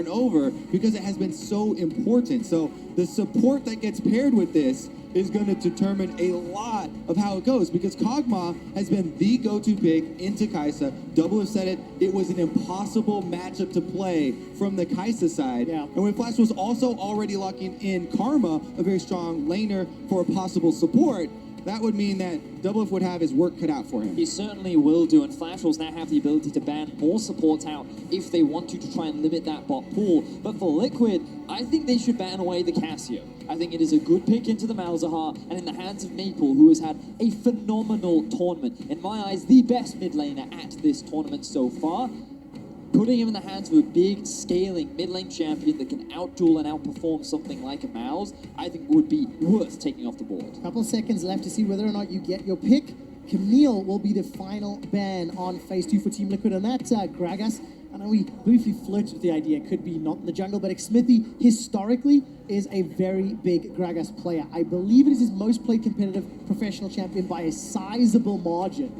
and over because it has been so important. So the support that gets paired with this is going to determine a lot of how it goes, because Kog'Maw has been the go-to pick into Kai'Sa. Double have said it, it was an impossible matchup to play from the Kai'Sa side. Yeah. And when Flash was also already locking in Karma, a very strong laner for a possible support, that would mean that Double would have his work cut out for him. He certainly will do, and Flash will now have the ability to ban more supports out if they want to try and limit that bot pool. But for Liquid, I think they should ban away the Cassio. I think it is a good pick into the Malzahar, and in the hands of Maple, who has had a phenomenal tournament. In my eyes, the best mid laner at this tournament so far. Putting him in the hands of a big, scaling mid-lane champion that can outduel and outperform something like a Malz, I think would be worth taking off the board. Couple seconds left to see whether or not you get your pick. Camille will be the final ban on phase 2 for Team Liquid, and that Gragas. I know we briefly flirted with the idea it could be not in the jungle, but Smithy historically is a very big Gragas player. I believe it is his most played competitive professional champion by a sizable margin.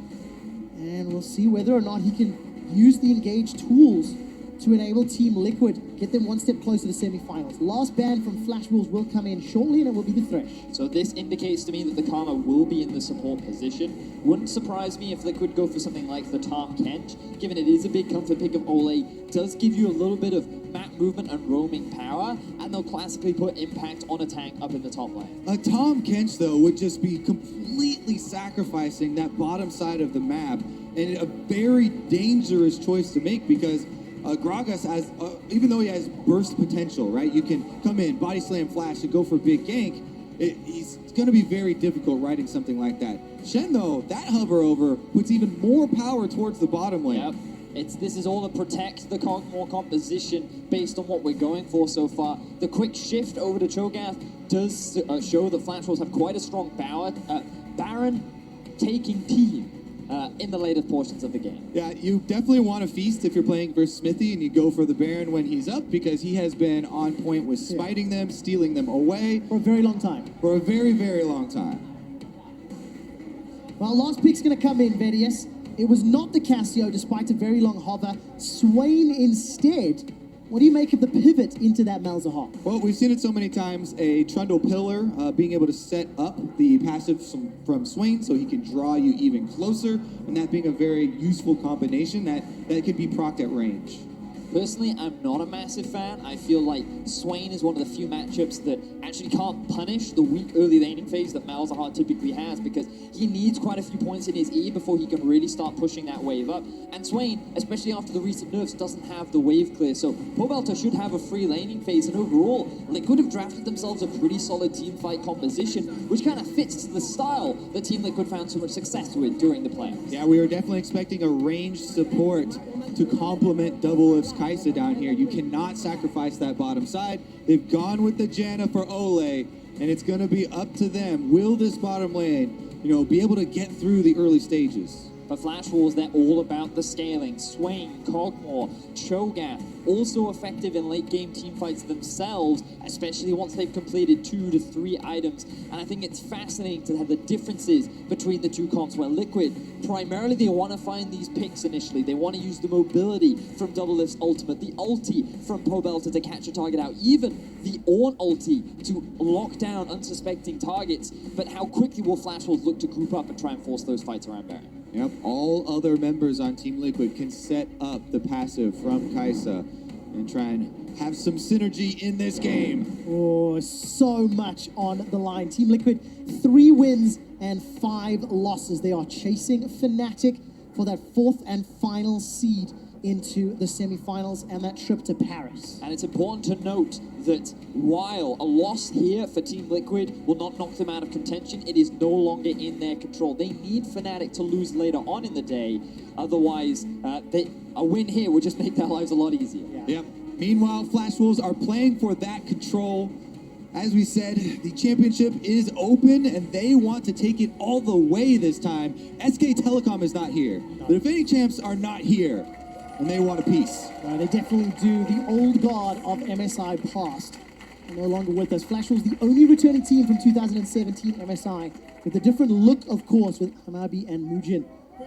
And we'll see whether or not he can use the engaged tools to enable Team Liquid, get them one step closer to semifinals. Last ban from Flash Wolves will come in shortly, and it will be the Thresh. So this indicates to me that the Karma will be in the support position. Wouldn't surprise me if Liquid go for something like the Tom Kench, given it is a big comfort pick of Ole, does give you a little bit of map movement and roaming power, and they'll classically put impact on a tank up in the top lane. A Tom Kench, though, would just be completely sacrificing that bottom side of the map, and a very dangerous choice to make, because Gragas, has, even though he has burst potential, right? You can come in, body slam Flash, and go for a big gank. It's going to be very difficult riding something like that. Shen, though, that hover over puts even more power towards the bottom lane. Yep. This is all to protect the Kog'Maw composition based on what we're going for so far. The quick shift over to Cho'Gath does show that Flash Wolves have quite a strong Baron taking team in the later portions of the game. Yeah, you definitely want to feast if you're playing versus Smithy, and you go for the Baron when he's up, because he has been on point with smiting them, stealing them away. For a very long time. For a very, very long time. Well, last pick's going to come in, Vedius. It was not the Cassio, despite a very long hover. Swain instead. What do you make of the pivot into that Malzahar? Well, we've seen it so many times. A Trundle Pillar, being able to set up the passive from Swain so he can draw you even closer, and that being a very useful combination that can be procced at range. Personally, I'm not a massive fan. I feel like Swain is one of the few matchups that actually can't punish the weak early laning phase that Malzahar typically has, because he needs quite a few points in his E before he can really start pushing that wave up. And Swain, especially after the recent nerfs, doesn't have the wave clear. So Pobelter should have a free laning phase, and overall, Liquid have drafted themselves a pretty solid team fight composition, which kind of fits the style that Team Liquid found so much success with during the playoffs. Yeah, we were definitely expecting a ranged support to complement Double If's Kai'Sa down here. You cannot sacrifice that bottom side. They've gone with the Janna for Ole, and it's going to be up to them. Will this bottom lane, be able to get through the early stages? For Flash Wolves, they're all about the scaling. Swain, Kog'Maw, Cho'Gath, also effective in late game team fights themselves, especially once they've completed 2 to 3 items. And I think it's fascinating to have the differences between the two comps, where Liquid, primarily they want to find these picks initially. They want to use the mobility from Double If's ultimate, the ulti from Pobelter to catch a target out, even the Ornn ulti to lock down unsuspecting targets. But how quickly will Flash Wolves look to group up and try and force those fights around Baron? Yep, all other members on Team Liquid can set up the passive from Kai'Sa and try and have some synergy in this game. Oh, so much on the line. Team Liquid, 3 wins and 5 losses. They are chasing Fnatic for that 4th and final seed into the semifinals and that trip to Paris. And it's important to note that while a loss here for Team Liquid will not knock them out of contention, it is no longer in their control. They need Fnatic to lose later on in the day. Otherwise, a win here would just make their lives a lot easier. Yep. Meanwhile, Flash Wolves are playing for that control. As we said, the championship is open, and they want to take it all the way this time. SK Telecom is not here. The defending champs are not here, and they want a piece. They definitely do. The old guard of MSI passed, and no longer with us. Flash Wolves, the only returning team from 2017 MSI, with a different look, of course, with Hanabi and Mujin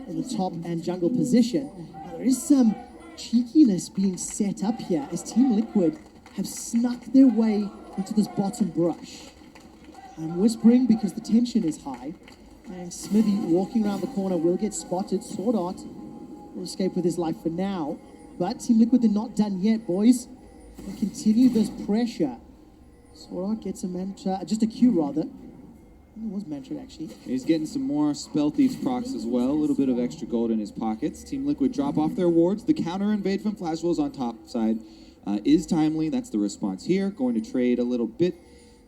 in the top and jungle position. Now, there is some cheekiness being set up here as Team Liquid have snuck their way into this bottom brush. I'm whispering because the tension is high. And Smithy walking around the corner will get spotted. Sword Art will escape with his life for now. But Team Liquid, they're not done yet, boys. They continue this pressure. Sword Art gets a mantra, just a Q rather. It was mantra actually. He's getting some more Spell Thieves procs as well. A little bit of extra gold in his pockets. Team Liquid drop off their wards. The counter invade from Flash Wolves on top side is timely. That's the response here. Going to trade a little bit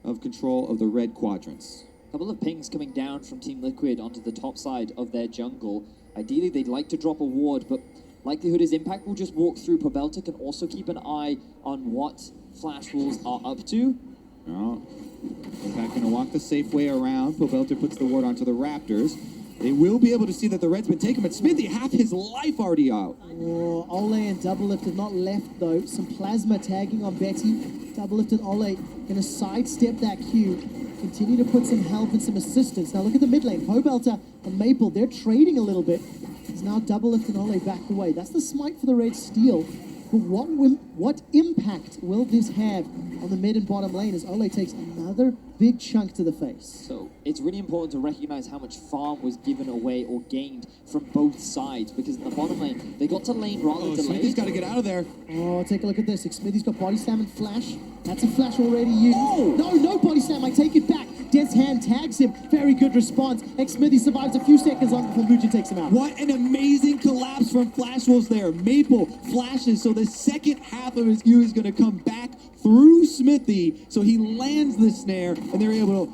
of control of the red quadrants. A couple of pings coming down from Team Liquid onto the top side of their jungle. Ideally, they'd like to drop a ward, but likelihood is Impact will just walk through. Pobelta can also keep an eye on what Flash Wolves are up to. Oh, Impact going to walk the safe way around. Pobelta puts the ward onto the Raptors. They will be able to see that the Red's been taken, but Smithy, half his life already out. Oh, Ole and Double Lift have not left though. Some plasma tagging on Betty. Double Lift and Ole going to sidestep that Q. Continue to put some help and some assistance. Now look at the mid lane. Pobelta and Maple, they're trading a little bit. It's now Double Lift and Ole back away. That's the smite for the Red Steel. But what impact will this have on the mid and bottom lane as Ole takes another big chunk to the face? So it's really important to recognize how much farm was given away or gained from both sides, because in the bottom lane, they got to lane rather than Smithy's lane. got to get out of there. Oh, take a look at this. Smithy's got body slam and flash. That's a flash already used. Oh! No body slam. I take it back. Death's Hand tags him. Very good response. Smithy survives a few seconds on before Mucho takes him out. What an amazing collapse from Flash Wolves there. Maple flashes, so the second half of his Q is going to come back through Smithy, so he lands the snare, and they're able to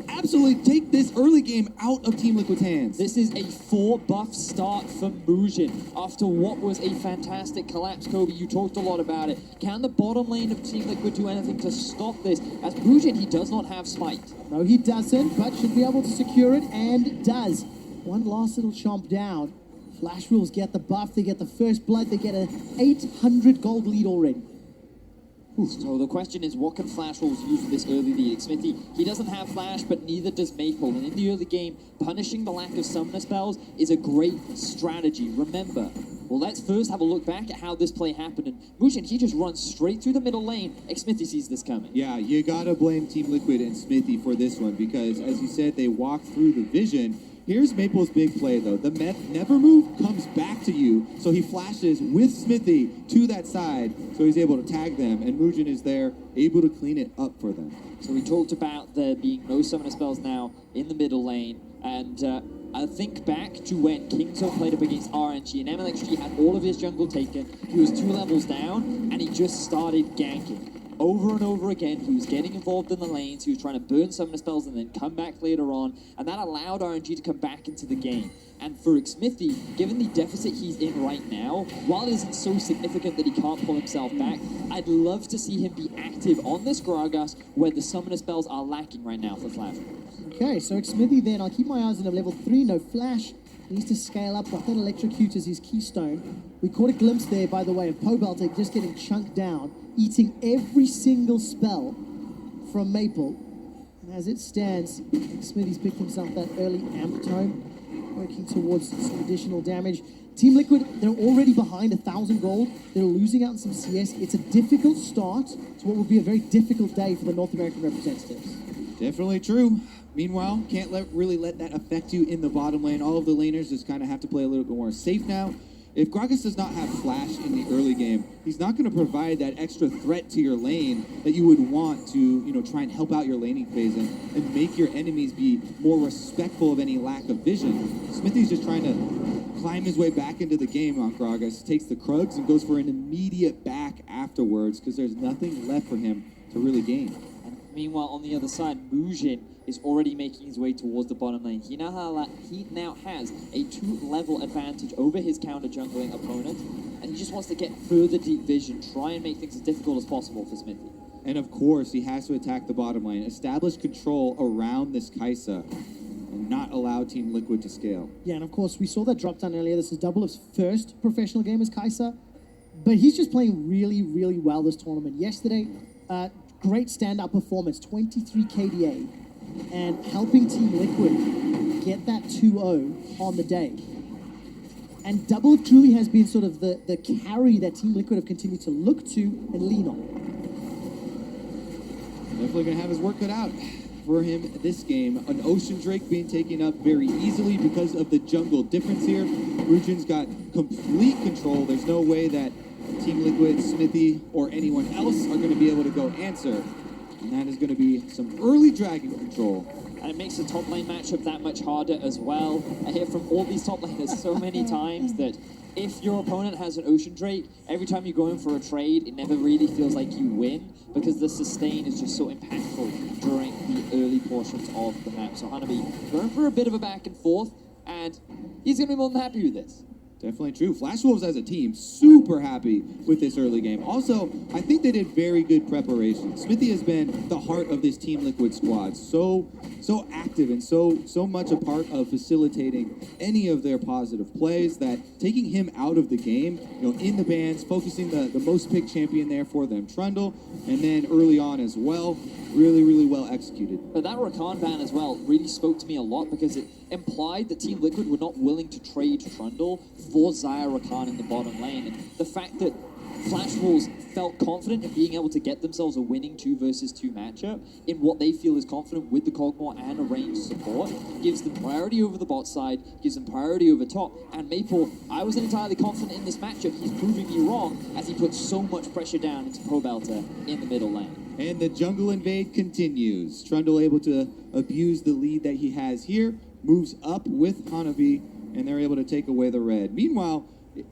absolutely take this early game out of Team Liquid's hands. This is a 4-buff start for Mujin after what was a fantastic collapse. Kobe, you talked a lot about it. Can the bottom lane of Team Liquid do anything to stop this? As Mujin, he does not have smite. No, he doesn't, but should be able to secure it, and does. One last little chomp down. Flash Wolves get the buff, they get the first blood, they get an 800 gold lead already. So the question is, what can Flash Wolves use for this early lead? Smithy, he doesn't have Flash, but neither does Maple. And in the early game, punishing the lack of summoner spells is a great strategy. Remember, well, let's first have a look back at how this play happened. And Mujin, he just runs straight through the middle lane. Smithy sees this coming. Yeah, you got to blame Team Liquid and Smithy for this one because, as you said, they walked through the vision. Here's Maple's big play, though. The never move comes back to you, so he flashes with Smithy to that side, so he's able to tag them, and Mujin is there, able to clean it up for them. So we talked about there being no summoner spells now in the middle lane, and I think back to when Kingzone played up against RNG, and MLXG had all of his jungle taken. He was 2 levels down, and he just started ganking. Over and over again, he was getting involved in the lanes, he was trying to burn summoner spells and then come back later on, and that allowed RNG to come back into the game. And for Smithy, given the deficit he's in right now, while it isn't so significant that he can't pull himself back, I'd love to see him be active on this Gragas where the summoner spells are lacking right now for Flash. Okay, so Smithy then, I'll keep my eyes on a level 3, no Flash. Needs to scale up, but that electrocute is his keystone. We caught a glimpse there, by the way, of Pobelta just getting chunked down, eating every single spell from Maple. And as it stands, Smithy's picked himself that early amp tone, working towards some additional damage. Team Liquid, they're already behind 1,000 gold. They're losing out on some CS. It's a difficult start to what will be a very difficult day for the North American representatives. Definitely true. Meanwhile, can't really let that affect you in the bottom lane. All of the laners just kind of have to play a little bit more safe now. If Gragas does not have Flash in the early game, he's not going to provide that extra threat to your lane that you would want to, try and help out your laning phase and make your enemies be more respectful of any lack of vision. Smithy's just trying to climb his way back into the game on Gragas, takes the Krugs and goes for an immediate back afterwards because there's nothing left for him to really gain. And meanwhile, on the other side, Mujin is already making his way towards the bottom lane. He now has a 2-level advantage over his counter jungling opponent, and he just wants to get further deep vision, try and make things as difficult as possible for Smithy. And of course, he has to attack the bottom lane, establish control around this Kai'Sa, and not allow Team Liquid to scale. Yeah, and of course, we saw that drop down earlier. This is Double's first professional game as Kai'Sa, but he's just playing really, really well this tournament. Yesterday, great stand-up performance, 23 KDA. And helping Team Liquid get that 2-0 on the day. And Double truly has been sort of the carry that Team Liquid have continued to look to and lean on. Definitely going to have his work cut out for him this game. An Ocean Drake being taken up very easily because of the jungle difference here. Rujin's got complete control. There's no way that Team Liquid, Smithy, or anyone else are going to be able to go answer. And that is going to be some early dragon control. And it makes the top lane matchup that much harder as well. I hear from all these top laners so many times that if your opponent has an Ocean Drake, every time you go in for a trade, it never really feels like you win because the sustain is just so impactful during the early portions of the map. So Hanabi going for a bit of a back and forth, and he's going to be more than happy with this. Definitely true. Flash Wolves as a team, super happy with this early game. Also, I think they did very good preparation. Smithy has been the heart of this Team Liquid squad. So active and so much a part of facilitating any of their positive plays that taking him out of the game, in the bans, focusing the most picked champion there for them, Trundle, and then early on as well, really well executed. But that Rakan ban as well really spoke to me a lot because it implied that Team Liquid were not willing to trade Trundle for Xayah Rakan in the bottom lane. And the fact that Flash Wolves felt confident in being able to get themselves a winning 2 versus 2 matchup in what they feel is confident with the Kog'Maw and a ranged support gives them priority over the bot side, gives them priority over top. And Maple, I wasn't entirely confident in this matchup. He's proving me wrong as he puts so much pressure down into Pobelter in the middle lane. And the jungle invade continues. Trundle able to abuse the lead that he has here, moves up with Hanabi, and they're able to take away the red. Meanwhile,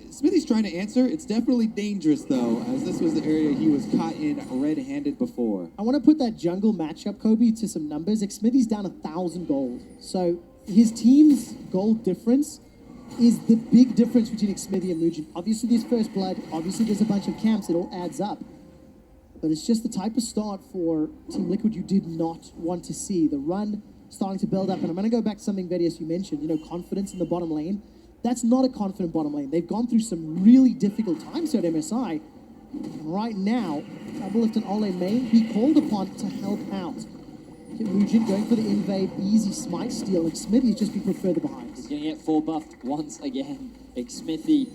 Smithy's trying to answer. It's definitely dangerous, though, as this was the area he was caught in red-handed before. I want to put that jungle matchup, Kobe, to some numbers. Smithy's down 1,000 gold. So his team's gold difference is the big difference between Smithy and Mugen. Obviously, there's first blood. Obviously, there's a bunch of camps. It all adds up. But it's just the type of start for Team Liquid you did not want to see. The run starting to build up. And I'm going to go back to something, Vedius, you mentioned, confidence in the bottom lane. That's not a confident bottom lane. They've gone through some really difficult times here at MSI. And right now, Doublelift and Ole may be called upon to help out. Mugen going for the invade, easy smite steal, and Smithy has just been put further behind. He's going to get full buffed once again. Smithy,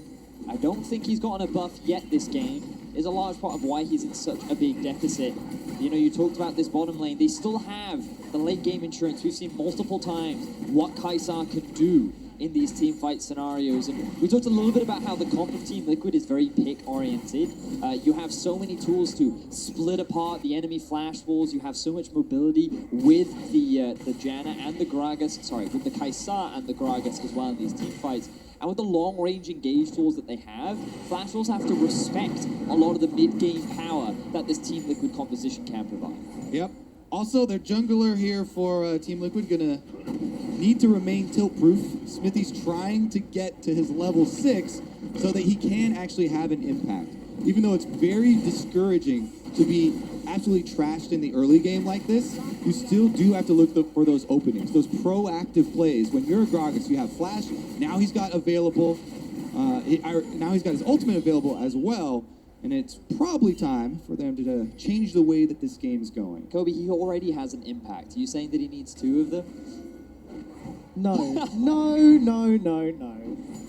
I don't think he's gotten a buff yet this game. Is a large part of why he's in such a big deficit. You talked about this bottom lane. They still have the late game insurance. We've seen multiple times what Kaisar can do in these team fight scenarios. And we talked a little bit about how the comp of Team Liquid is very pick oriented. You have so many tools to split apart the enemy flash walls. You have so much mobility with the Janna and the Gragas, with the Kaisar and the Gragas as well in these team fights. And with the long-range engage tools that they have, Flash Wolves have to respect a lot of the mid-game power that this Team Liquid composition can provide. Yep. Also, their jungler here for Team Liquid gonna need to remain tilt-proof. Smithy's trying to get to his level 6 so that he can actually have an impact. Even though it's very discouraging to be absolutely trashed in the early game like this, you still do have to look for those openings, those proactive plays. When you're a Gragas, you have Flash. Now he's got available. Now he's got his ultimate available as well, and it's probably time for them to change the way that this game is going. Kobe, he already has an impact. Are you saying that he needs 2 of them? No.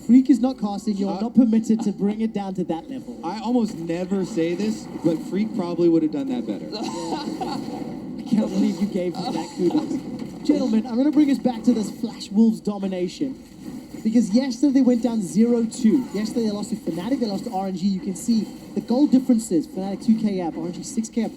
Freak is not casting. You're not permitted to bring it down to that level. I almost never say this, but Freak probably would have done that better. I can't believe you gave me that kudos. Gentlemen, I'm going to bring us back to this Flash Wolves domination. Because yesterday they went down 0-2. Yesterday they lost to Fnatic, they lost to RNG. You can see the goal differences. Fnatic 2k up, RNG 6k up.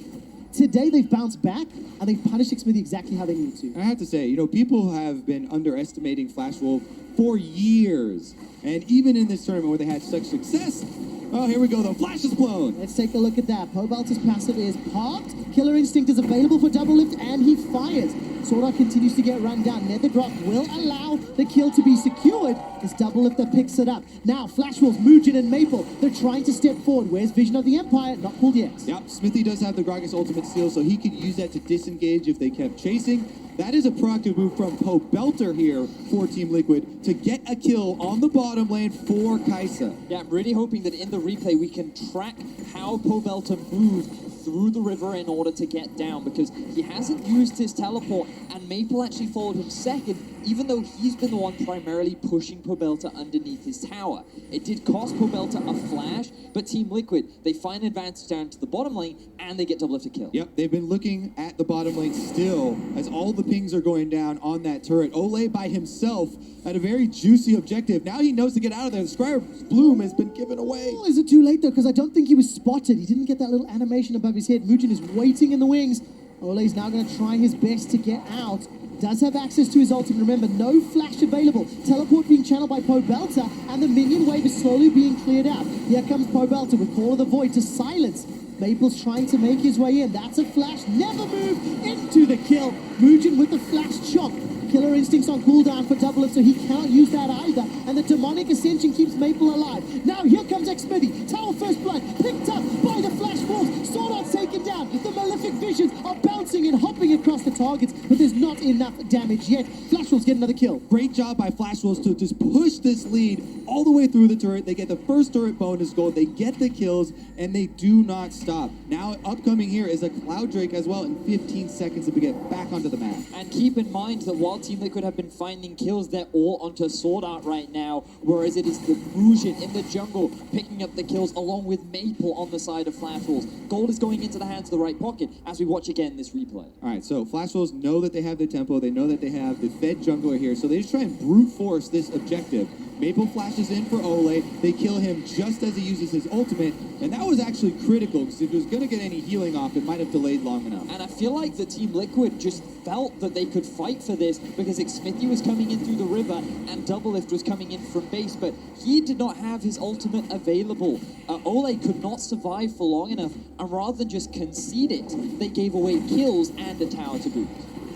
Today they've bounced back and they've punished Smithy exactly how they need to. I have to say, people have been underestimating Flash Wolf for years. And even in this tournament where they had such success, oh, here we go, the flash is blown. Let's take a look at that. Pobelter's passive is popped. Killer Instinct is available for Doublelift, and he fires. Sword Art continues to get run down. Netherdrop will allow the kill to be secured as Doublelifter picks it up. Now, Flash Wolves, Mugen, and Maple, they're trying to step forward. Where's Vision of the Empire? Not pulled yet. Yep, Smithy does have the Gragas ultimate steal, so he could use that to disengage if they kept chasing. That is a proactive move from Pobelter here for Team Liquid to get a kill on the bottom lane for Kaisa. Yeah, I'm really hoping that in the replay we can track how Pobelter moved through the river in order to get down because he hasn't used his teleport, and Maple actually followed him second, even though he's been the one primarily pushing Pobelta underneath his tower. It did cost Pobelta a flash, but Team Liquid, they find advantage down to the bottom lane, and they get double lift to kill. Yep, they've been looking at the bottom lane still as all the pings are going down on that turret. Ole by himself at a very juicy objective. Now he knows to get out of there. The Scryer's Bloom has been given away. Oh, is it too late though? Because I don't think he was spotted. He didn't get that little animation above his head. Mugen is waiting in the wings. Ole's now going to try his best to get out. Does have access to his ultimate. Remember, no flash available. Teleport being channeled by Pobelta, and the minion wave is slowly being cleared out. Here comes Pobelta with Call of the Void to silence. Maple's trying to make his way in. That's a flash. Never move into the kill. Mugen with the flash chop. Killer Instincts on cooldown for double lift, so he can't use that either. And the demonic ascension keeps Maple alive. Now here comes Xmithy. Tower first blood, picked up by the flash wolves. Sword Art's taken down. The malefic visions are bouncing and hopping across the targets, but there's not enough damage yet. Flash wolves get another kill. Great job by Flash Wolves to just push this lead all the way through the turret. They get the first turret bonus gold. They get the kills, and they do not stop. Now upcoming here is a Cloud Drake as well in 15 seconds to get back onto the map. And keep in mind that while Team Liquid have been finding kills, they're all onto Sword Art right now, whereas it is the Mugen in the jungle picking up the kills along with Maple on the side of Flash Wolves. Gold is going into the hands of the right pocket as we watch again this replay. All right, so Flash Wolves know that they have the tempo. They know that they have the fed jungler here, so they just try and brute force this objective. Maple flashes in for Ole. They kill him just as he uses his ultimate, and that was actually critical because if he was going to get any healing off, it might have delayed long enough. And I feel like the Team Liquid just felt that they could fight for this because Xmithy was coming in through the river and Double Lift was coming in from base, but he did not have his ultimate available. Ole could not survive for long enough, and rather than just concede it, they gave away kills and a tower to boot.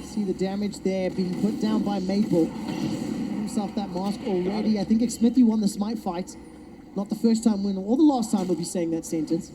See the damage there being put down by Maple. Himself that mask already. I think Xmithy won the smite fight. Not the first time win or the last time we'll be saying that sentence.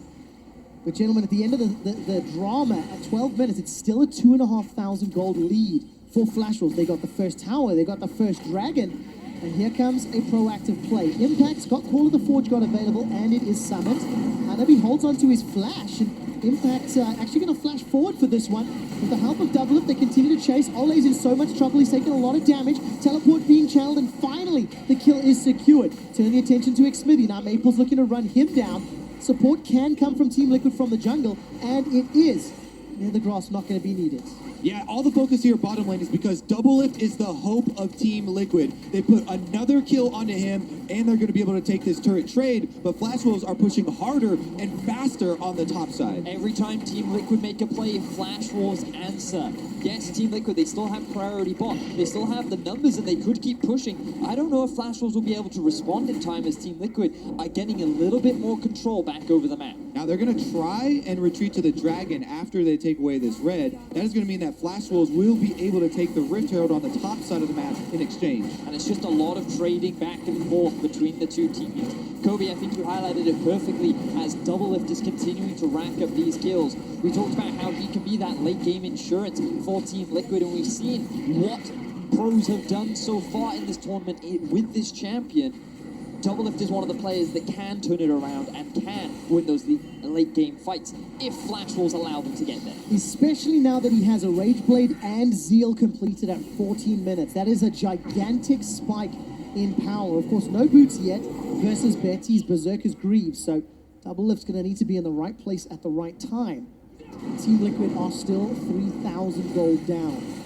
But gentlemen, at the end of the drama, at 12 minutes, it's still a 2,500 gold lead for Flash Wolves. They got the first tower, they got the first dragon, and here comes a proactive play. Impact's got Call of the Forge got available, and it is summoned. Hanabi holds onto his flash, and Impact's actually going to flash forward for this one. With the help of Double Lift, they continue to chase. Ole's in so much trouble, he's taken a lot of damage. Teleport being channeled, and finally, the kill is secured. Turn the attention to Xmithy. Now Maple's looking to run him down. Support can come from Team Liquid from the jungle, and it is. Near the grass, not going to be needed. Yeah, all the focus here bottom lane is because Double Lift is the hope of Team Liquid. They put another kill onto him, and they're going to be able to take this turret trade, but Flash Wolves are pushing harder and faster on the top side. Every time Team Liquid make a play, Flash Wolves answer. Yes, Team Liquid, they still have priority bot. They still have the numbers, and they could keep pushing. I don't know if Flash Wolves will be able to respond in time as Team Liquid are getting a little bit more control back over the map. Now they're going to try and retreat to the dragon after they take away this red. That is going to mean that Flash Wolves will be able to take the Rift Herald on the top side of the map in exchange. And it's just a lot of trading back and forth between the two teams. Kobe, I think you highlighted it perfectly as Double Lift is continuing to rack up these kills. We talked about how he can be that late game insurance for Team Liquid, and we've seen what pros have done so far in this tournament with this champion. Double Lift is one of the players that can turn it around and can win those late game fights if Flash Wolves allow them to get there. Especially now that he has a Rage Blade and Zeal completed at 14 minutes. That is a gigantic spike in power. Of course, no boots yet versus Betty's Berserker's Greaves, so Double Lift's going to need to be in the right place at the right time. Team Liquid are still 3,000 gold down.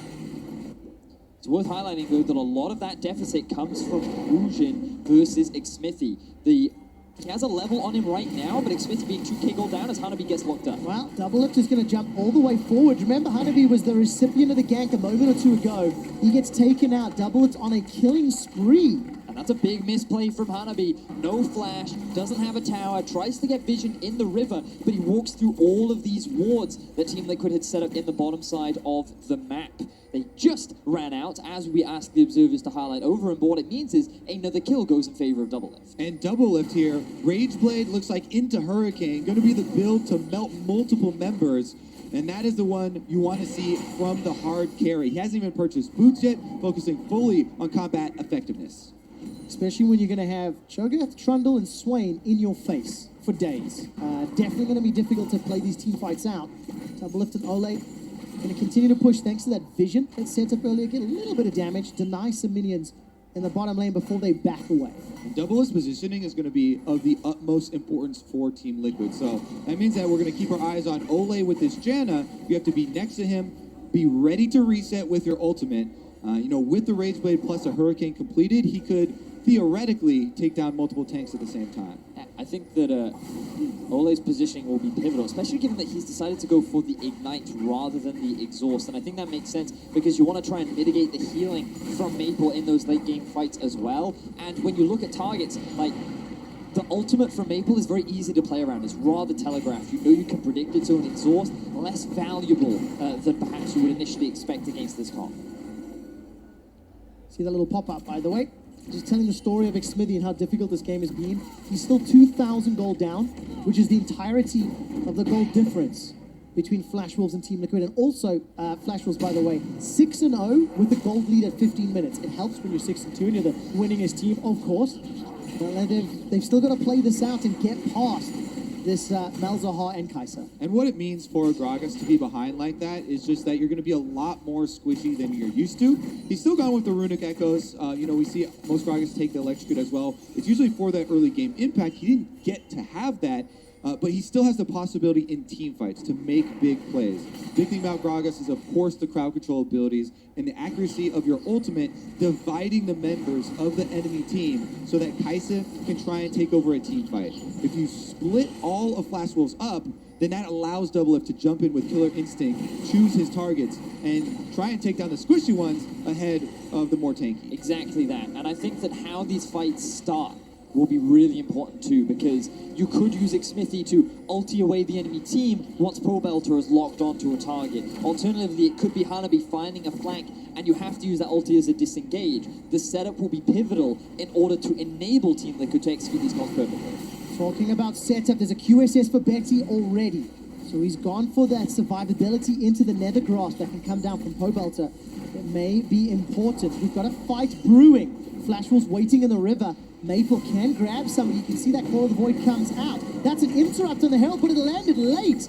It's worth highlighting, though, that a lot of that deficit comes from Mugen versus Xmithy. He has a level on him right now, but Xmithy being 2k gold down as Hanabi gets locked up. Well, Double Lift is going to jump all the way forward. Remember, Hanabi was the recipient of the gank a moment or two ago. He gets taken out. Double Lift on a killing spree. And that's a big misplay from Hanabi. No flash, doesn't have a tower, tries to get vision in the river, but he walks through all of these wards that Team Liquid had set up in the bottom side of the map. They just ran out, as we asked the observers to highlight over, and what it means is another kill goes in favor of Double Lift. And Double Lift here, Rage Blade looks like into Hurricane, going to be the build to melt multiple members, and that is the one you want to see from the hard carry. He hasn't even purchased boots yet, focusing fully on combat effectiveness. Especially when you're going to have Cho'Gath, Trundle, and Swain in your face for days. Definitely going to be difficult to play these team fights out. Doublelift and Ole going to continue to push thanks to that vision that set up earlier. Get a little bit of damage, deny some minions in the bottom lane before they back away. And Doublelift's positioning is going to be of the utmost importance for Team Liquid. So that means that we're going to keep our eyes on Ole with this Janna. You have to be next to him, be ready to reset with your ultimate. With the Rage Blade plus a Hurricane completed, he could theoretically take down multiple tanks at the same time. I think that Ole's positioning will be pivotal, especially given that he's decided to go for the Ignite rather than the Exhaust. And I think that makes sense because you want to try and mitigate the healing from Maple in those late game fights as well. And when you look at targets, like the ultimate from Maple is very easy to play around. It's rather telegraphed. You know you can predict it, so an Exhaust less valuable than perhaps you would initially expect against this comp. See that little pop-up, by the way? Just telling the story of Xmithy and how difficult this game has been. He's still 2,000 gold down, which is the entirety of the gold difference between Flash Wolves and Team Liquid. And also, Flash Wolves, by the way, 6-0 with the gold lead at 15 minutes. It helps when you're 6-2 and you're the winningest team, of course. But they've still got to play this out and get past this Malzahar and Kai'Sa. And what it means for Gragas to be behind like that is just that you're going to be a lot more squishy than you're used to. He's still gone with the Runic Echoes. We see most Gragas take the Electrocute as well. It's usually for that early game impact. He didn't get to have that, but he still has the possibility in team fights to make big plays. Big thing about Gragas is, of course, the crowd control abilities and the accuracy of your ultimate, dividing the members of the enemy team so that Kai'Sa can try and take over a team fight. If you split all of Flash Wolves up, then that allows Doublelift to jump in with Killer Instinct, choose his targets, and try and take down the squishy ones ahead of the more tanky. Exactly that. And I think that how these fights start will be really important too, because you could use Xmithy to ulti away the enemy team once Pobelter is locked onto a target. Alternatively, it could be Hanabi finding a flank, and you have to use that ulti as a disengage. The setup will be pivotal in order to enable Team Liquid to execute these calls perfectly. Talking about setup, there's a QSS for Betty already. So he's gone for that survivability into the nether grass that can come down from Pobelter. It may be important. We've got a fight brewing. Flash Wolves waiting in the river. Maple can grab somebody. You can see that Claw of the Void comes out. That's an interrupt on the Herald, but it landed late.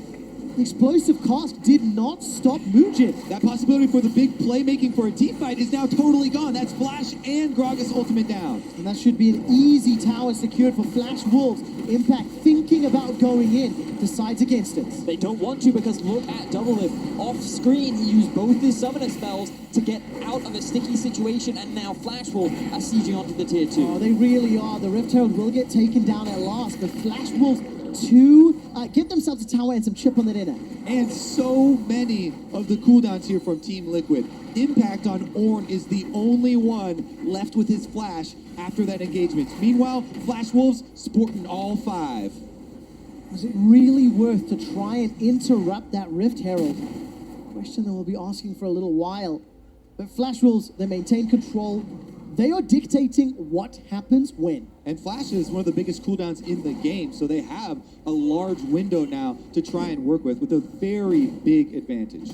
The explosive cast did not stop Mujin. That possibility for the big playmaking for a team fight is now totally gone. That's Flash and Gragas ultimate down. And that should be an easy tower secured for Flash Wolves. Impact thinking about going in, decides against it. They don't want to, because look at Doublelift. Off screen, he used both his summoner spells to get out of a sticky situation, and now Flash Wolf are sieging onto the tier 2. Oh, they really are. The Rift Herald will get taken down at last, but Flash Wolves to get themselves a tower and some chip on the dinner. And so many of the cooldowns here from Team Liquid. Impact on Ornn is the only one left with his flash after that engagement. Meanwhile, Flash Wolves sporting all 5. Was it really worth to try and interrupt that Rift Herald? Question that we'll be asking for a little while. But Flash Wolves, they maintain control. They are dictating what happens when. And Flash is one of the biggest cooldowns in the game, so they have a large window now to try and work with a very big advantage.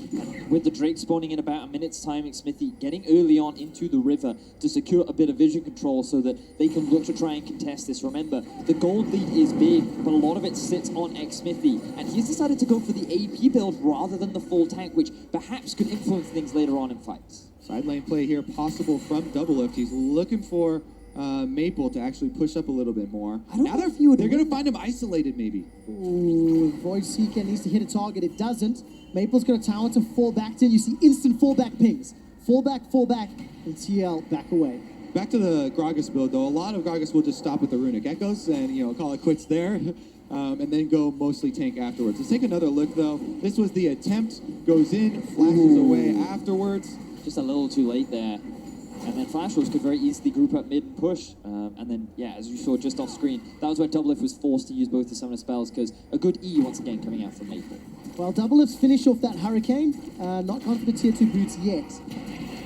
With the Drake spawning in about a minute's time, Xmithy getting early on into the river to secure a bit of vision control so that they can look to try and contest this. Remember, the gold lead is big, but a lot of it sits on Xmithy, and he's decided to go for the AP build rather than the full tank, which perhaps could influence things later on in fights. Side lane play here possible from Doublelift. He's looking for Maple to actually push up a little bit more. Now they're going to find him isolated, maybe. Ooh, Void Seeker needs to hit a target. It doesn't. Maple's got a tower to fall back to. You see instant fallback pings. Fall back, and TL back away. Back to the Gragas build, though. A lot of Gragas will just stop with the Runic Echoes and, call it quits there. And then go mostly tank afterwards. Let's take another look, though. This was the attempt. Goes in, flashes away afterwards. Just a little too late there. And then Flash Wolves could very easily group up mid and push. And then, yeah, as you saw just off screen, that was where Doublelift was forced to use both the summoner spells, because a good E once again coming out from Maple. Well, Doublelift's finish off that Hurricane. Not gone for the tier 2 boots yet.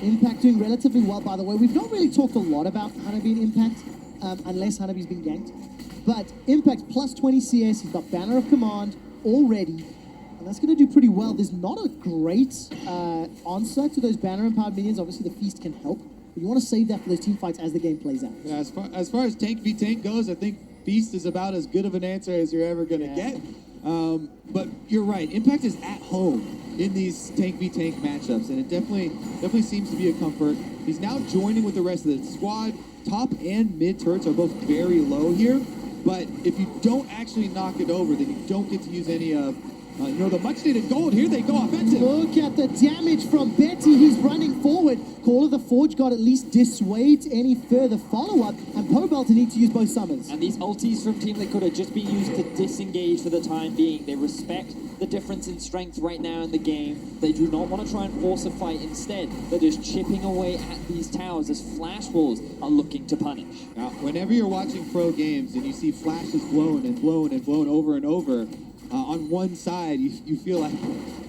Impact doing relatively well, by the way. We've not really talked a lot about Hanabi and Impact, unless Hanabi's been ganked. But Impact plus 20 CS, he's got Banner of Command already. And that's going to do pretty well. There's not a great answer to those banner empowered minions. Obviously, the feast can help. But you want to save that for those team fights as the game plays out. Yeah, as far as tank v tank goes, I think Feast is about as good of an answer as you're ever going to get. But you're right. Impact is at home in these tank v tank matchups, and it definitely seems to be a comfort. He's now joining with the rest of the squad. Top and mid turrets are both very low here, but if you don't actually knock it over, then you don't get to use any of the much needed gold. Here they go offensive. Look at the damage from Betty. He's running forward. Call of the Forge God at least dissuades any further follow-up, and Pobelter need to use both summons. And these ultis from Team Liquid are just being used to disengage for the time being. They respect the difference in strength right now in the game. They do not want to try and force a fight. Instead, they're just chipping away at these towers as Flash Wolves are looking to punish. Now, whenever you're watching pro games and you see flashes blown and blown and blown over and over, on one side, you feel like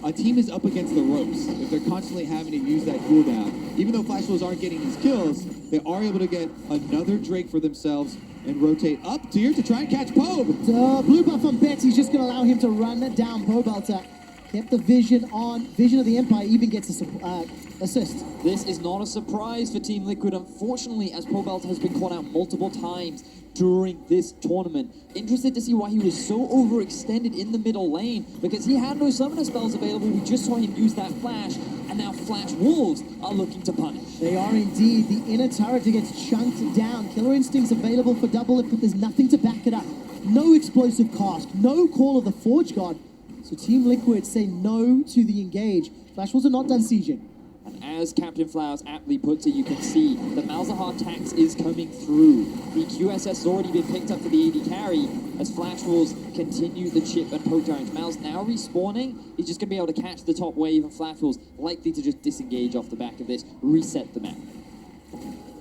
a team is up against the ropes if they're constantly having to use that cooldown. Even though Flash Wolves aren't getting these kills, they are able to get another Drake for themselves and rotate up tier to try and catch Pobe. The blue buff on Betsy's just going to allow him to run down Pobelter. Kept the vision on. Vision of the Empire even gets a assist. This is not a surprise for Team Liquid, unfortunately, as Pobelter has been caught out multiple times during this tournament. Interested to see why he was so overextended in the middle lane, because he had no summoner spells available. We just saw him use that flash, and now Flash Wolves are looking to punish. They are indeed. The inner turret gets chunked down. Killer Instinct's available for double lift, but there's nothing to back it up. No explosive cast, no call of the Forge God. So Team Liquid say no to the engage. Flash Wolves are not done sieging. And as Captain Flowers aptly puts it, you can see the Malzahar tax is coming through. The QSS has already been picked up for the AD carry as Flash Wolves continue the chip and poke damage. Mal's now respawning. He's just going to be able to catch the top wave, and Flash Wolves likely to just disengage off the back of this, reset the map.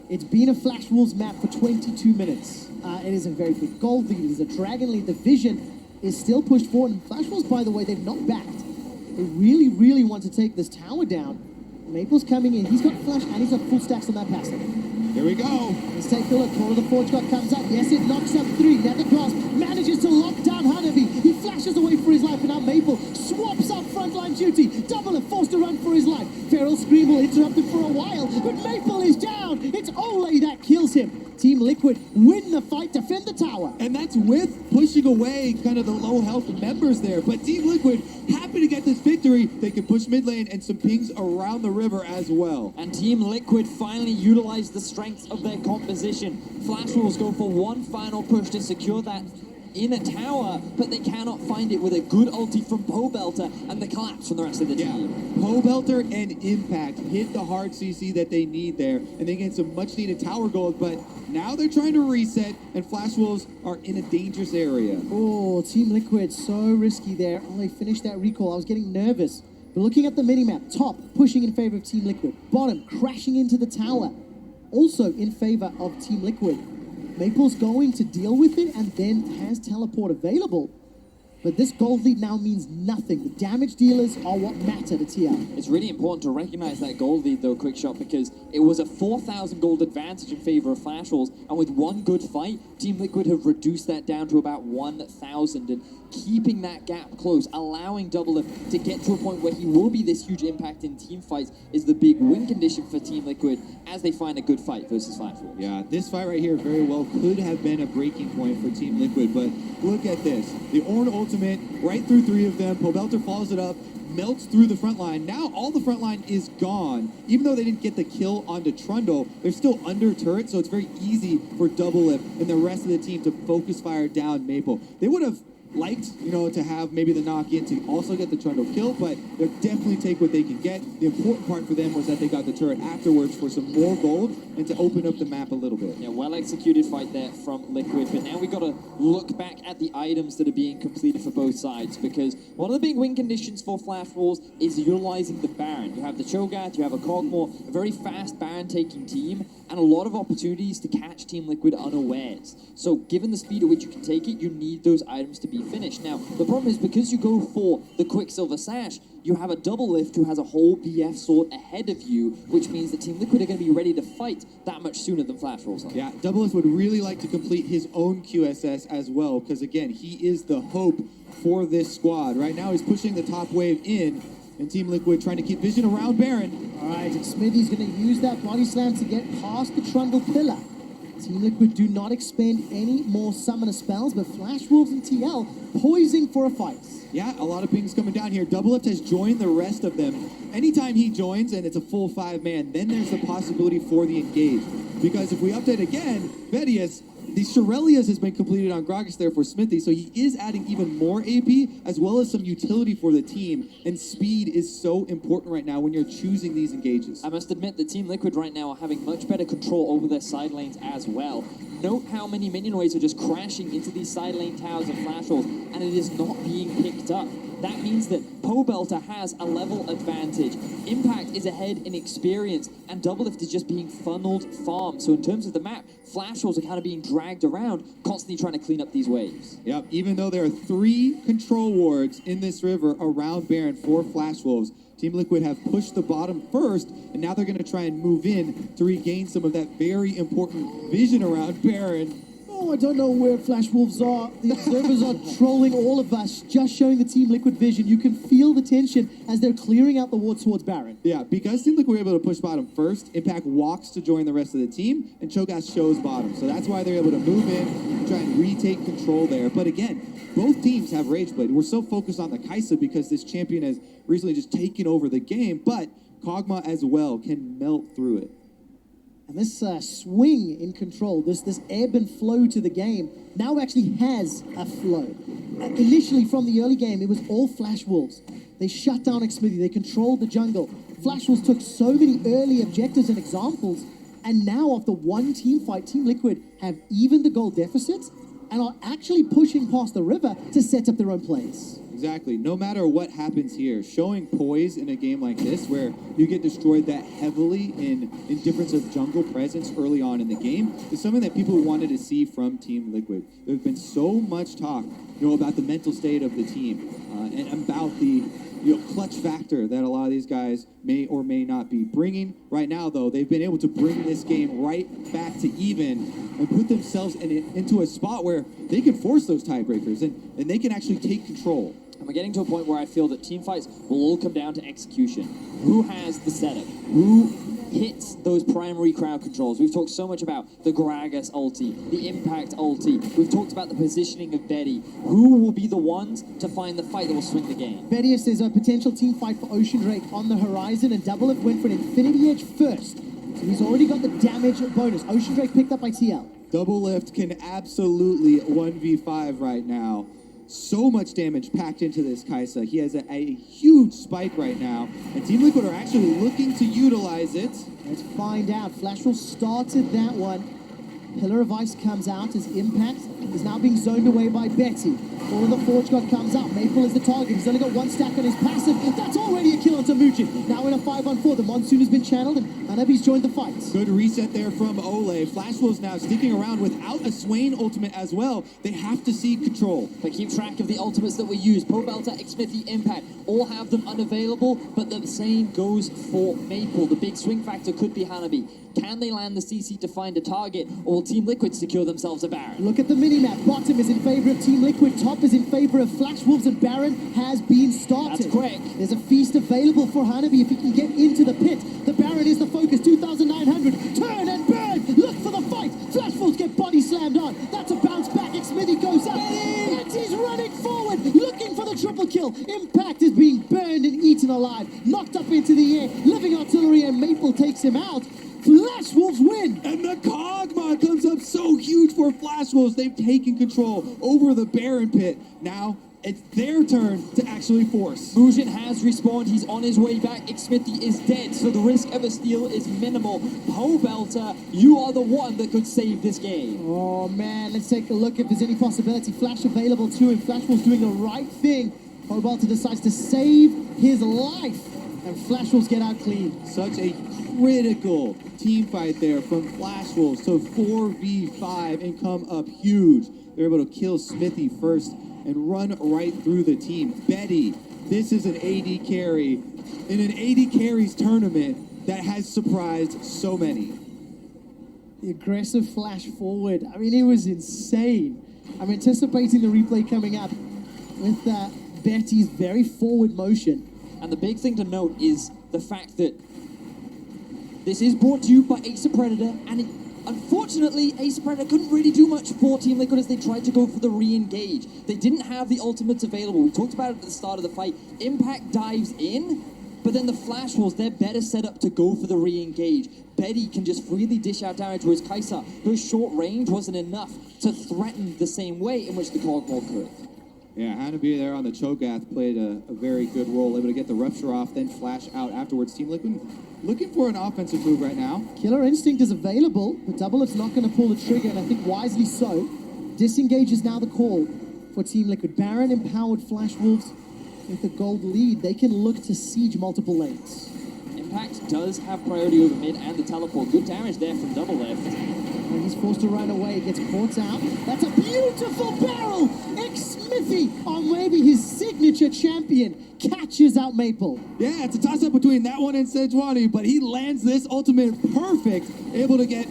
It's been a Flash Wolves map for 22 minutes. It is a very big gold lead. It is a dragon lead. The vision is still pushed forward. And Flash Wolves, by the way, they've not backed. They really, really want to take this tower down. Maple's coming in. He's got flash and he's got full stacks on that passive. Here we go. Let's take a look. Call of the Forge God comes up. Yes, it knocks up 3. Nethercross manages to lock down Hanabi. He flashes away for his life, and now Maple swaps up frontline duty. Double forced to run for his life. Feral Scream will interrupt him for a while, but Maple is down. It's Ole that kills him. Team Liquid win the fight, defend the tower. And that's with pushing away kind of the low health members there. But Team Liquid happy to get this victory. They can push mid lane and some pings around the river as well. And Team Liquid finally utilized the strengths of their composition. Flash Wolves go for one final push to secure that inner tower, but they cannot find it with a good ulti from Pobelter and the collapse from the rest of the team. Pobelter and Impact hit the hard CC that they need there, and they get some much needed tower gold, but now they're trying to reset, and Flash Wolves are in a dangerous area. Oh, Team Liquid, so risky there. Oh, they finished that recall. I was getting nervous. But looking at the minimap, top pushing in favor of Team Liquid, bottom crashing into the tower, also in favor of Team Liquid. Maple's going to deal with it and then has teleport available. But this gold lead now means nothing. The damage dealers are what matter to TR. It's really important to recognize that gold lead, though, Quickshot, because it was a 4,000 gold advantage in favor of Flash Wolves, and with one good fight, Team Liquid have reduced that down to about 1,000, and keeping that gap close, allowing Doublelift to get to a point where he will be this huge impact in team fights is the big win condition for Team Liquid as they find a good fight versus Flash Wolves. Yeah, this fight right here very well could have been a breaking point for Team Liquid, but look at this. The Ornn ultimate, right through 3 of them. Pobelter follows it up, melts through the front line. Now all the front line is gone. Even though they didn't get the kill onto Trundle, they're still under turret, so it's very easy for Doublelift and the rest of the team to focus fire down Maple. They would have liked, to have maybe the knock-in to also get the Trundle kill, but they'll definitely take what they can get. The important part for them was that they got the turret afterwards for some more gold and to open up the map a little bit. Yeah, well-executed fight there from Liquid, but now we've got to look back at the items that are being completed for both sides, because one of the big win conditions for Flash Wolves is utilizing the Baron. You have the Cho'Gath, you have a Cogmore, a very fast Baron-taking team, and a lot of opportunities to catch Team Liquid unawares. So given the speed at which you can take it, you need those items to be finished. Now, the problem is because you go for the Quicksilver Sash, you have a Doublelift who has a whole BF sword ahead of you, which means that Team Liquid are going to be ready to fight that much sooner than Flash Wolves are. Yeah, Doublelift would really like to complete his own QSS as well, because again, he is the hope for this squad. Right now, he's pushing the top wave in, and Team Liquid trying to keep vision around Baron. All right, and Smithy's going to use that body slam to get past the Trundle pillar. Team Liquid do not expend any more summoner spells, but Flash Wolves and TL poising for a fight. Yeah, a lot of pings coming down here. Double Lift has joined the rest of them. Anytime he joins and it's a full 5-man, then there's the possibility for the engage. Because if we update again, Vedius, the Shirelias has been completed on Gragas there for Smithy, so he is adding even more AP as well as some utility for the team. And speed is so important right now when you're choosing these engages. I must admit that Team Liquid right now are having much better control over their side lanes as well. Note how many minion waves are just crashing into these side lane towers and flash walls, and it is not being picked up. That means that Pobelter has a level advantage. Impact is ahead in experience, and Double Lift is just being funneled farm. So in terms of the map, Flash Walls are kind of being dragged around, constantly trying to clean up these waves. Yep, even though there are 3 control wards in this river around Baron for Flash Wolves, Team Liquid have pushed the bottom first, and now they're going to try and move in to regain some of that very important vision around Baron. Oh, I don't know where Flash Wolves are. The observers are trolling all of us, just showing the Team Liquid vision. You can feel the tension as they're clearing out the wards towards Baron. Yeah, because Team Liquid were able to push bottom first, Impact walks to join the rest of the team, and Cho'Gath shows bottom. So that's why they're able to move in and try and retake control there. But again, both teams have Rageblade. We're so focused on the Kai'Sa because this champion has recently just taken over the game, but Kog'Maw as well can melt through it. And this swing in control, this ebb and flow to the game, now actually has a flow. Initially, from the early game, it was all Flash Wolves. They shut down Xmithy, they controlled the jungle. Flash Wolves took so many early objectives and examples, and now after one team fight, Team Liquid have evened the goal deficit and are actually pushing past the river to set up their own plays. Exactly. No matter what happens here, showing poise in a game like this where you get destroyed that heavily in difference of jungle presence early on in the game is something that people wanted to see from Team Liquid. There's been so much talk, about the mental state of the team and about the clutch factor that a lot of these guys may or may not be bringing. Right now, though, they've been able to bring this game right back to even and put themselves into a spot where they can force those tiebreakers and they can actually take control. And we're getting to a point where I feel that team fights will all come down to execution. Who has the setup? Who hits those primary crowd controls? We've talked so much about the Gragas ulti, the Impact ulti. We've talked about the positioning of Betty. Who will be the ones to find the fight that will swing the game? Vedius is a potential team fight for Ocean Drake on the horizon, and Double Lift went for an Infinity Edge first. So he's already got the damage bonus. Ocean Drake picked up by TL. Double Lift can absolutely 1v5 right now. So much damage packed into this Kai'Sa. He has a huge spike right now, and Team Liquid are actually looking to utilize it. Let's find out. Flash Wolf started that one. Pillar of Ice comes out as Impact is now being zoned away by Betty. All of the Forge God comes out. Maple is the target. He's only got one stack on his passive. That's already a kill onto Muchin. Now in a 5-on-4. The Monsoon has been channeled and Hanabi's joined the fight. Good reset there from Ole. Flash Wolves now sticking around without a Swain ultimate as well. They have to cede control. But keep track of the ultimates that we use. Pobelter, Xmithy, Impact, all have them unavailable, but the same goes for Maple. The big swing factor could be Hanabi. Can they land the CC to find a target, or will Team Liquid secure themselves a Baron? Look at the minimap. Bottom is in favor of Team Liquid. Top is in favor of Flash Wolves, and Baron has been started. That's quick. There's a feast available for Hanabi if he can get into the pit. The Baron is the focus. 2,900. Turn and burn. Look for the fight. Flash Wolves get body slammed on. That's a bounce back. Xmithy goes up. Betty's running forward, looking for the triple kill. Impact is being burned and eaten alive. Knocked up into the air. Living artillery, and Maple takes him out. Flash Wolves win! And the Kog'Maw comes up so huge for Flash Wolves. They've taken control over the Baron pit. Now it's their turn to actually force. Muchin has respawned. He's on his way back. Xmithy is dead, so the risk of a steal is minimal. Pobelter, you are the one that could save this game. Oh man, let's take a look if there's any possibility. Flash available to him. Flash Wolves doing the right thing. Pobelter decides to save his life, and Flash Wolves get out clean. Such a critical team fight there from Flash Wolves to 4v5 and come up huge. They're able to kill Smithy first and run right through the team. Betty, this is an AD carry in an AD carries tournament that has surprised so many. The aggressive flash forward, I mean, it was insane. I'm anticipating the replay coming up with Betty's very forward motion. And the big thing to note is the fact that this is brought to you by Ace of Predator, and Unfortunately, Ace Predator couldn't really do much for Team Liquid as they tried to go for the re-engage. They didn't have the ultimates available. We talked about it at the start of the fight. Impact dives in, but then the Flash Wolves, they're better set up to go for the re-engage. Betty can just freely dish out damage, whereas Kai'Sa, her short range wasn't enough to threaten the same way in which the Cogmore could. Yeah, Hanabi there on the Cho'Gath played a very good role, able to get the Rupture off, then flash out afterwards. Team Liquid looking for an offensive move right now. Killer Instinct is available, but Doublelift's not going to pull the trigger, and I think wisely so. Disengage is now the call for Team Liquid. Baron empowered Flash Wolves with a gold lead. They can look to siege multiple lanes. Impact does have priority over mid and the teleport. Good damage there from Doublelift. And he's forced to run away, gets caught out. That's a beautiful barrel! Smithy, on maybe his signature champion, catches out Maple. Yeah, it's a toss-up between that one and Sejuani, but he lands this ultimate perfect, able to get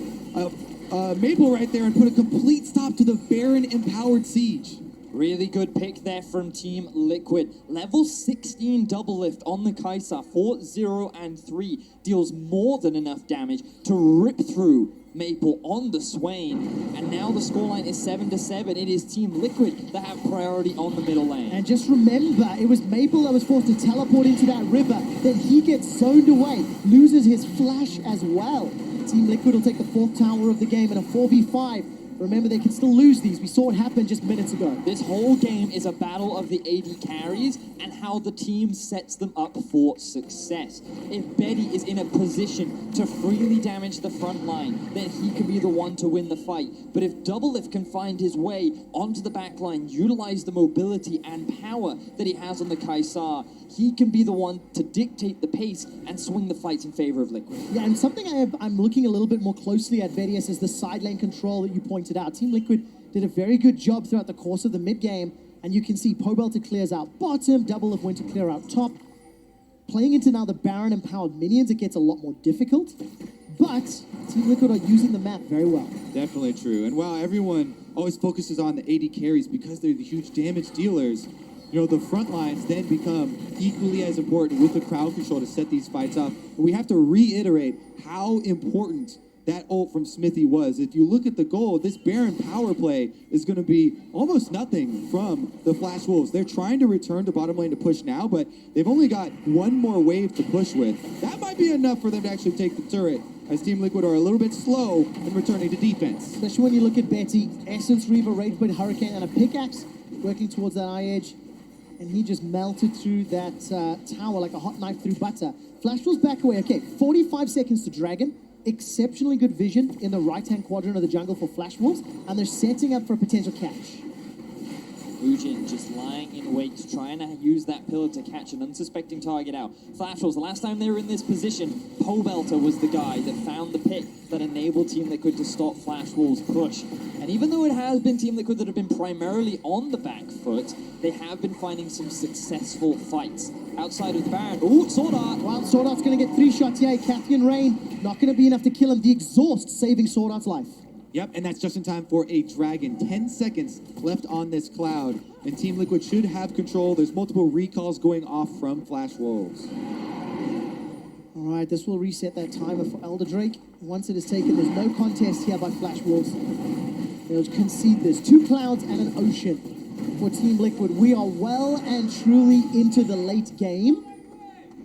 Maple right there and put a complete stop to the Baron-empowered siege. Really good pick there from Team Liquid. Level 16 Doublelift on the Kai'Sa, 4-0 and 3, deals more than enough damage to rip through Maple on the Swain. And now the scoreline is 7-7. It is Team Liquid that have priority on the middle lane. And just remember, it was Maple that was forced to teleport into that river. Then he gets zoned away, loses his flash as well. Team Liquid will take the 4th tower of the game in a 4v5. Remember, they can still lose these. We saw it happen just minutes ago. This whole game is a battle of the AD carries and how the team sets them up for success. If Betty is in a position to freely damage the front line, then he can be the one to win the fight. But if Doublelift can find his way onto the back line, utilize the mobility and power that he has on the Kai'Sa, he can be the one to dictate the pace and swing the fights in favor of Liquid. Yeah, and something I'm looking a little bit more closely at, Vedius, is the side lane control that you pointed out. Team Liquid did a very good job throughout the course of the mid-game, and you can see Pobelter clears out bottom, Doublelift went to clear out top. Playing into now the Baron-empowered minions, it gets a lot more difficult, but Team Liquid are using the map very well. Definitely true. And while everyone always focuses on the AD carries because they're the huge damage dealers, you know, the front lines then become equally as important with the crowd control to set these fights up. And we have to reiterate how important that ult from Smithy was. If you look at the goal, this Baron power play is going to be almost nothing from the Flash Wolves. They're trying to return to bottom lane to push now, but they've only got one more wave to push with. That might be enough for them to actually take the turret, as Team Liquid are a little bit slow in returning to defense. Especially when you look at Betty, Essence Reaver, Rage Blade, Hurricane, and a pickaxe working towards that eye edge. And he just melted through that tower like a hot knife through butter. Flash Wolves back away. Okay, 45 seconds to Dragon. Exceptionally good vision in the right-hand quadrant of the jungle for Flash Wolves, and they're setting up for a potential catch. Ujin just lying in wait, trying to use that pillar to catch an unsuspecting target out. Flash Wolves, the last time they were in this position, Pobelter was the guy that found the pick that enabled Team Liquid to stop Flash Wolves' push. And even though it has been Team Liquid that have been primarily on the back foot, they have been finding some successful fights. Outside of the Baron, ooh, Sword Art! Well, Sword Art's going to get 3 shots here. Cathian Rain, not going to be enough to kill him. The exhaust saving Sword Art's life. Yep, and that's just in time for a Dragon. 10 seconds left on this cloud, and Team Liquid should have control. There's multiple recalls going off from Flash Wolves. All right, this will reset that timer for Elder Drake. Once it is taken, there's no contest here by Flash Wolves. They'll concede this. 2 clouds and an ocean for Team Liquid. We are well and truly into the late game,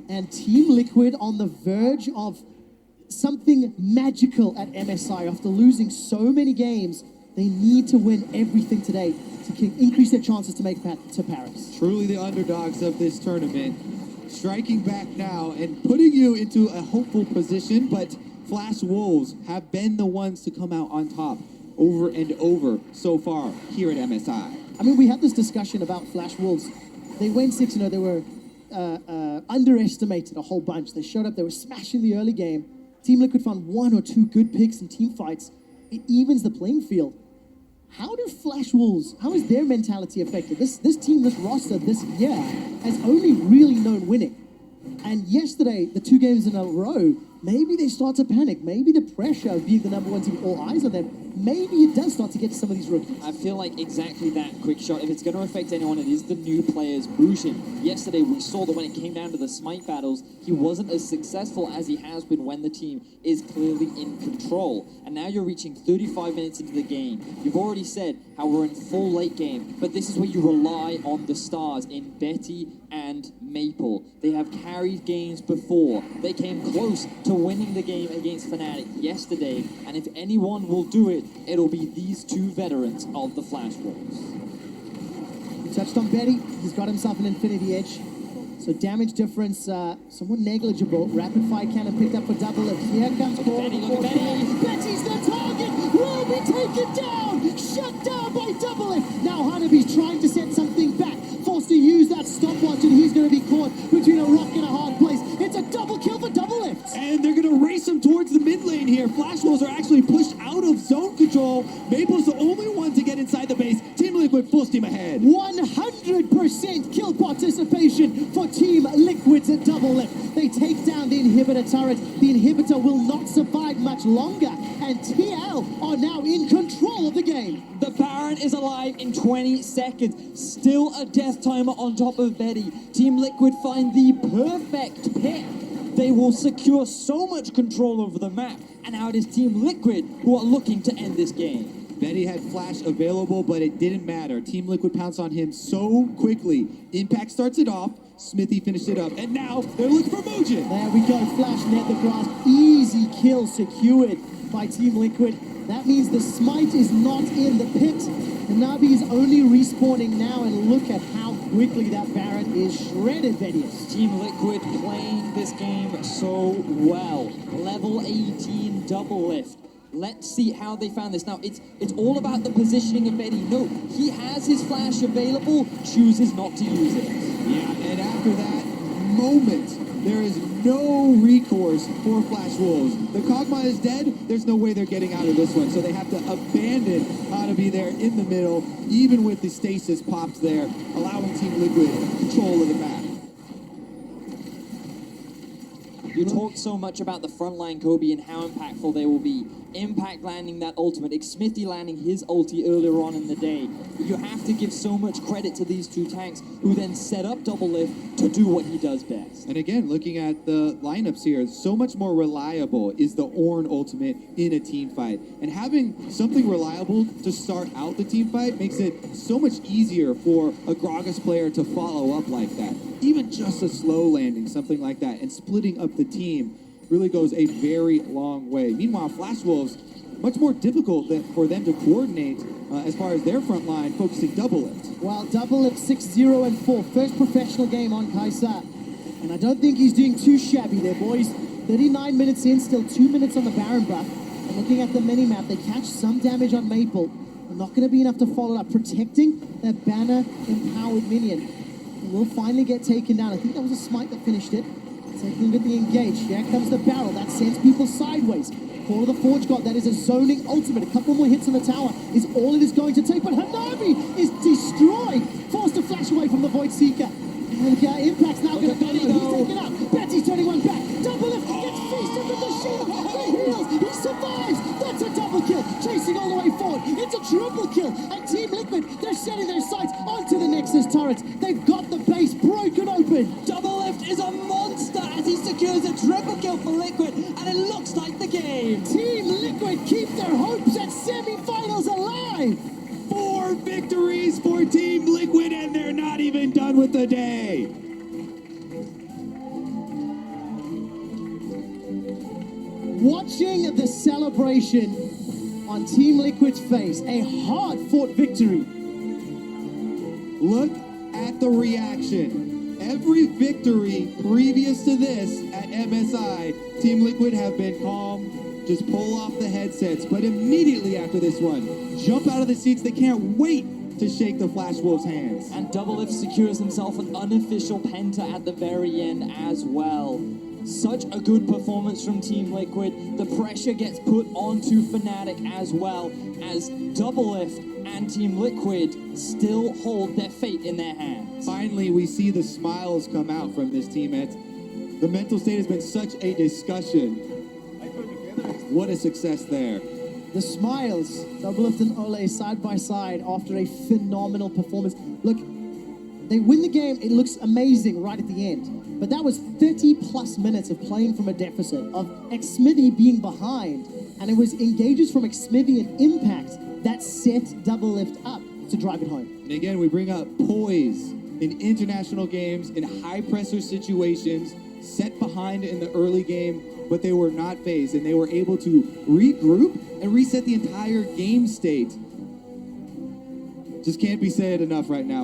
and Team Liquid on the verge of something magical at MSI. After losing so many games, they need to win everything today to increase their chances to make it to Paris. Truly the underdogs of this tournament, striking back now and putting you into a hopeful position, but Flash Wolves have been the ones to come out on top over and over so far here at MSI. I mean, we had this discussion about Flash Wolves. They went 6-0, they were underestimated a whole bunch. They showed up, they were smashing the early game. Team Liquid found 1 or 2 good picks in team fights. It evens the playing field. How do Flash Wolves, how is their mentality affected? This team, this roster this year has only really known winning. And yesterday, the 2 games in a row, maybe they start to panic. Maybe the pressure of being the number one team, all eyes on them, maybe it does start to get to some of these rookies. I feel like exactly that quick shot. If it's going to affect anyone, it is the new players. Bushin, yesterday we saw that when it came down to the smite battles, he wasn't as successful as he has been when the team is clearly in control. And now you're reaching 35 minutes into the game. You've already said how we're in full late game, but this is where you rely on the stars in Betty and Maple. They have carried games before. They came close to winning the game against Fnatic yesterday, and if anyone will do it, it'll be these two veterans of the Flash Wolves. We touched on Betty. He's got himself an Infinity Edge. So damage difference, somewhat negligible. Rapid fire cannon picked up for double lift. Here comes Betty, look at Betty. Betty's the target. Will be taken down. Shut down by double lift. Now Hanabi's trying to set something back. Forced to use that stopwatch, and he's going to be caught between a rock and a hard place. It's a double kill for double lift. And they're going to race him towards the mid lane here. Flash Wolves are actually pushed out of zone control. Maple's the only one to get inside the base. Team Liquid full steam ahead. 100% kill participation for Team Liquid's double lift. They take down the inhibitor turret. The inhibitor will not survive much longer, and TL are now in control of the game. The Baron is alive in 20 seconds. Still a death timer on top of Betty. Team Liquid find the perfect pick. They will secure so much control over the map, and now it is Team Liquid who are looking to end this game. Betty had flash available, but it didn't matter. Team Liquid pounced on him so quickly. Impact starts it off. Smithy finished it up, and now they're looking for Mujin. There we go, Flash net the grass. Easy kill secured by Team Liquid. That means the smite is not in the pit. The Navi is only respawning now, and look at how quickly that Baron is shredded, Vedius. Team Liquid playing this game so well. Level 18 double lift. Let's see how they found this. Now, it's all about the positioning of Betty. No, he has his flash available, chooses not to use it. Yeah, and after that moment, there is no recourse for Flash Wolves. The Kog'Maw is dead. There's no way they're getting out of this one, so they have to abandon Hanabi there in the middle, even with the stasis pops there, allowing Team Liquid control of the map. You talk so much about the frontline Kobe and how impactful they will be. Impact landing that ultimate, Smithy landing his ulti earlier on in the day. You have to give so much credit to these two tanks who then set up double lift to do what he does best. And again, looking at the lineups here, so much more reliable is the Ornn ultimate in a team fight. And having something reliable to start out the team fight makes it so much easier for a Gragas player to follow up like that. Even just a slow landing, something like that, and splitting up the team really goes a very long way. Meanwhile, Flash Wolves, much more difficult for them to coordinate as far as their front line, focusing double lift. Well, double lift 6-0 and 4. First professional game on Kai'Sa. And I don't think he's doing too shabby there, boys. 39 minutes in, still 2 minutes on the Baron buff. And looking at the mini-map, they catch some damage on Maple. But not going to be enough to follow up. Protecting their banner-empowered minion. And will finally get taken down. I think that was a smite that finished it. Taking a look at the engage. Here comes the barrel. That sends people sideways. Call of the Forge God. That is a zoning ultimate. A couple more hits on the tower is all it is going to take. But Hanabi is destroyed. Forced to flash away from the Void Seeker. And Impact's now going to go. He's taken out. Betty's turning one back. Double lift. Gets feasted with the shield. He heals. He survives. That's a double kill. Chasing all the way forward. It's a triple kill. And Team Liquid, they're setting their sights onto the Nexus turrets. They've got the base broken open. Double lift is a monster as he secures a triple kill for Liquid, and it looks like the game. Team Liquid keep their hopes at semi-finals alive. 4 victories for Team Liquid, and they're not even done with the day. Watching the celebration on Team Liquid's face, a hard-fought victory. Look at the reaction. Every victory previous to this at MSI, Team Liquid have been calm, just pull off the headsets. But immediately after this one, jump out of the seats. They can't wait to shake the Flash Wolves' hands. And Double Lift secures himself an unofficial penta at the very end as well. Such a good performance from Team Liquid. The pressure gets put onto Fnatic as well, as Double Lift and Team Liquid still hold their fate in their hands. Finally, we see the smiles come out from this team. The mental state has been such a discussion. What a success there. The smiles, Doublelift and Ole side by side after a phenomenal performance. Look, they win the game, it looks amazing right at the end. But that was 30 plus minutes of playing from a deficit, of Xsmithy being behind. And it was engages from Xsmithy and Impact that set Doublelift up to drive it home. And again, we bring up poise in international games, in high pressure situations, set behind in the early game, but they were not phased, and they were able to regroup and reset the entire game state. Just can't be said enough right now.